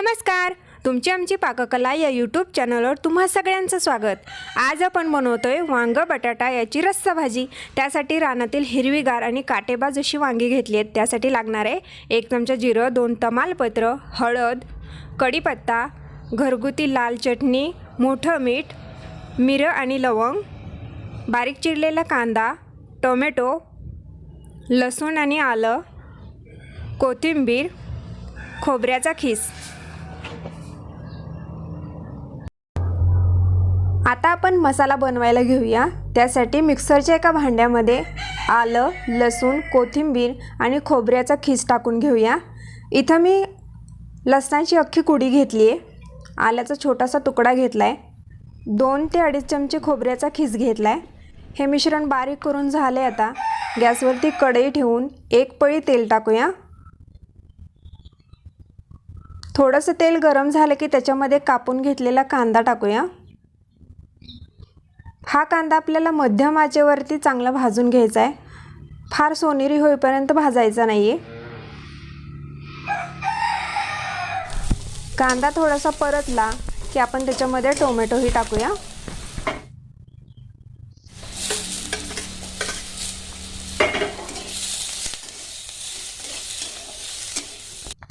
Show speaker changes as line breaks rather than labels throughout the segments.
नमस्कार, तुमची आमची पाककला या यूट्यूब चॅनलवर तुम्हा सगळ्यांचं स्वागत। आज आपण बनवतोय वांग बटाटा याची रस्सा भाजी। त्यासाठी रानातील हिरवीगार आणि काटेबाज अशी वांगी घेतली आहेत। त्यासाठी लागणार आहे 1 चमचा जिरं, 2 तमालपत्र, हळद, कढीपत्ता, घरगुती लाल चटणी, मोठं मीठ, मिरं आणि लवंग, बारीक चिरलेला कांदा, टोमॅटो, लसूण आणि आलं, कोथिंबीर, खोबऱ्याचा खीस। आता आपण मसाला बनवायला घेऊया। त्यासाठी मिक्सरच्या एका भांड्यामध्ये आलं, लसूण, कोथिंबीर आणि खोबऱ्याचा खीस टाकून घेऊया। इथं मी लसणाची अख्खी कुडी घेतली आहे, आल्याचा छोटासा तुकडा घेतला आहे, 2 ते 2.5 चमचे खोबऱ्याचा खीस घेतला आहे। हे मिश्रण बारीक करून झाले। आता गॅसवरती कढई ठेवून 1 पळी तेल टाकूया। थोडंसं तेल गरम झालं की त्याच्यामध्ये कापून घेतलेला कांदा टाकूया। हा कांदा आपल्याला मध्यम आचेवरती चांगला भाजून घ्यायचा आहे, फार सोनेरी होईपर्यंत भाजायचा नाहीये। कांदा थोडासा परतला की आपण त्याच्यामध्ये टोमॅटोही टाकूया।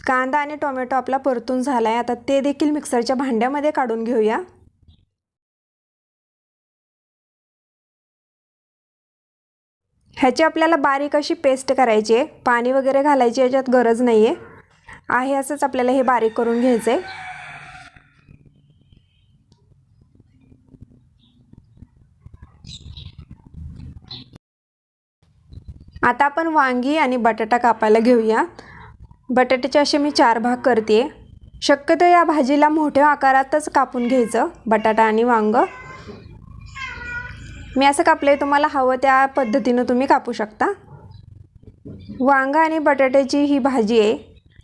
कांदा आणि टोमॅटो आपला परतून झालाय। आता ते देखील मिक्सरच्या भांड्यामध्ये काढून घेऊया। ह्याची आपल्याला बारीक अशी पेस्ट करायची आहे, पाणी वगैरे घालायची याच्यात गरज नाहीये, आहे असंच आपल्याला हे बारीक करून घ्यायचंय। आता आपण वांगी आणि बटाटा कापायला घेऊया। बटाट्याचे असे मी 4 भाग करते। शक्यतो या भाजीला मोठ्या आकारातच कापून घ्यायचं, बटाटा आणि वांग। मी असं कापले, तुम्हाला हवं त्या पद्धतीने तुम्ही कापू शकता। वांग आणि बटाट्याची ही भाजी आहे,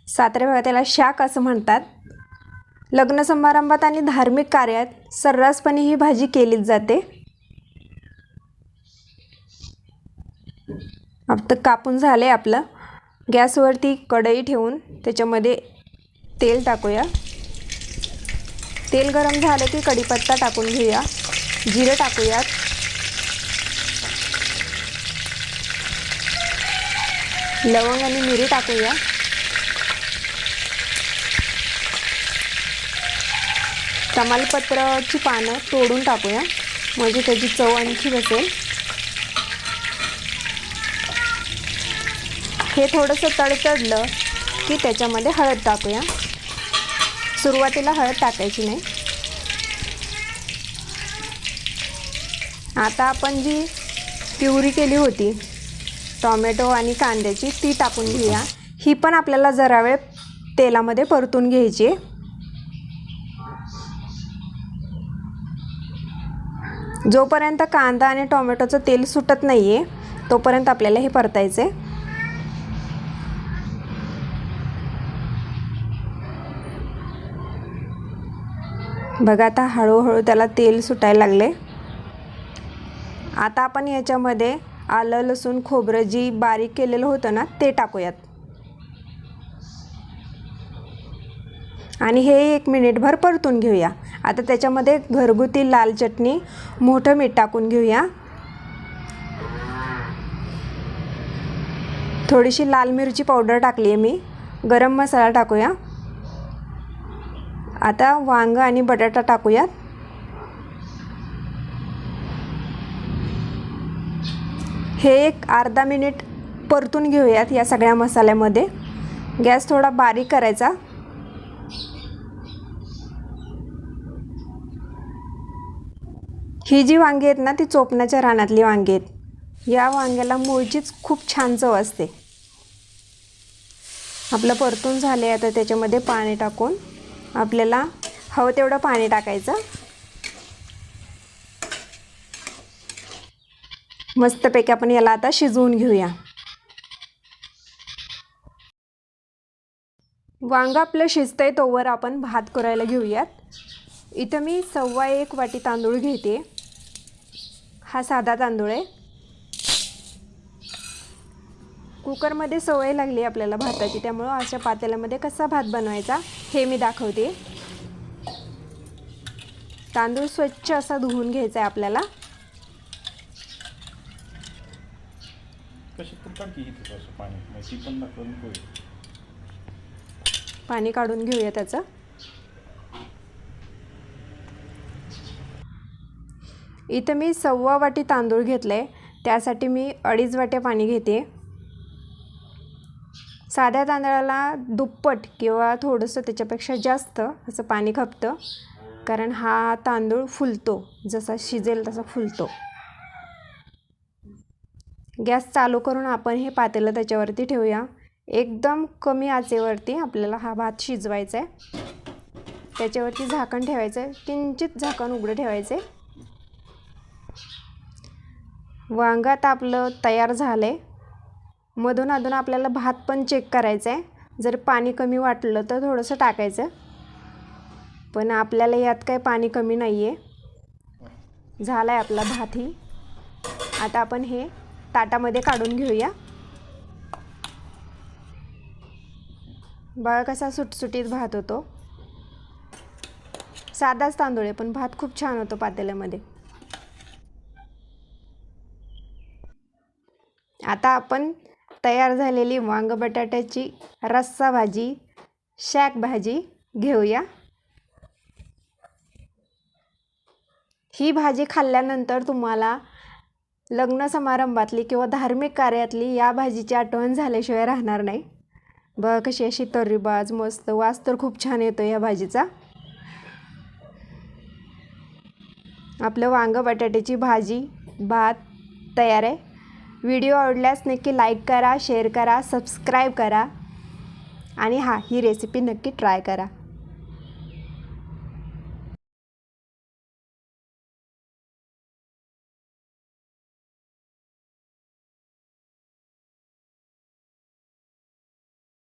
सातारा भागात त्याला शाक असं म्हणतात। लग्न समारंभात आणि धार्मिक कार्यात सर्रासपणे ही भाजी केलीच जाते। आता कापून झाले आपलं। गॅसवरती कढई ठेवून त्याच्यामध्ये तेल टाकूया। तेल गरम झालं की कढीपत्ता टाकून घेऊया, जिरं टाकूयात, लवंग आणि मिरी टाकूया, तमालपत्राची पानं तोडून टाकूया, म्हणजे त्याची चव आणखी बसेल। हे थोडंसं तडतडलं की त्याच्यामध्ये हळद टाकूया। सुरुवातीला हळद टाकायची नाही। आता आपण जी प्युरी केली होती टोमॅटो आणि कांद्याची, ती टाकून घेऊया। ही पण आपल्याला जरा वेळ तेलामध्ये परतून घ्यायची। जोपर्यंत कांदा आणि टोमॅटोचं तेल सुटत नाहीये तोपर्यंत आपल्याला हे परतायचे। बघा आता हळूहळू त्याला तेल सुटायला लागले। आता आपण याच्यामध्ये आलं, लसूण, खोबरं जी बारीक केलेलं होतं ना ते टाकूयात आणि हे 1 मिनिटभर परतून घेऊया। आता त्याच्यामध्ये घरगुती लाल चटणी, मोठं मीठ टाकून घेऊया, थोडीशी लाल मिरची पावडर टाकली आहे मी, गरम मसाला टाकूया। आता वांग आणि बटाटा टाकूयात। हे 1 अर्धा मिनिट परतून घेऊयात या सगळ्या मसाल्यामध्ये। गॅस थोडा बारीक करायचा। ही जी वांगी आहेत ना ती चोपण्याच्या रानातली वांगी आहेत। या वांग्याला मूळचीच खूप छान चव असते। आपलं परतून झाले। आता त्याच्यामध्ये पाणी टाकून आपल्याला हवं तेवढं पाणी टाकायचं। मस्तपैकी आपण याला आता शिजवून घेऊया। वांग आपलं शिजतंय तोवर आपण भात करायला घेऊयात। इथं मी 1.25 वाटी तांदूळ घेते, हा साधा तांदूळ आहे। कुकरमध्ये सवय लागली आपल्याला भाताची, त्यामुळं अशा पातेल्यामध्ये कसा भात बनवायचा हे मी दाखवते. तांदूळ स्वच्छ असा धुवून घ्यायचा आहे आपल्याला. पाणी काढून घेऊया त्याचं. इथं मी 1.25 वाटी तांदूळ घेतले, त्यासाठी मी 2.5 वाट्या पाणी घेते. साध्या तांदळाला दुप्पट किंवा थोडंसं त्याच्यापेक्षा जास्त असं पाणी खपतं, कारण हा तांदूळ फुलतो, जसा शिजेल तसा फुलतो. गॅस चालू करून आपण हे पातेलं त्याच्यावरती ठेवूया. एकदम कमी आचेवरती आपल्याला हा भात शिजवायचा आहे. त्याच्यावरती झाकण ठेवायचं आहे, किंचित झाकण उघडं ठेवायचं आहे. वांगं आता आपलं तयार झालं आहे. मधून अधून आपल्याला भात पण चेक करायचं आहे. जर पाणी कमी वाटलं तर थोडंसं टाकायचं, पण आपल्याला यात काही पाणी कमी नाही आहे. झाला आहे आपला भातही. आता आपण हे ताटामध्ये काढून घेऊया. बघा कसा सुटसुटीत भात होतो. साधाच तांदूळ आहे, पण भात खूप छान होतो पातेल्यामध्ये. आता आपण तयार झालेली वांग बटाट्याची रस्सा भाजी, शाक भाजी घेऊया. ही भाजी खाल्ल्यानंतर तुम्हाला लग्न समारंभातली किंवा धार्मिक कार्यातली या भाजीची आठवण झाल्याशिवाय राहणार नाही. बघ कशी अशी तर्रीबाज मस्त, वास तर खूप छान येतो या भाजीचा. आपलं वांग बटाट्याची भाजी भात तयार आहे. व्हिडिओ आवडल्यास नक्की लाईक करा, शेअर करा, सबस्क्राईब करा आणि ही रेसिपी नक्की ट्राय करा.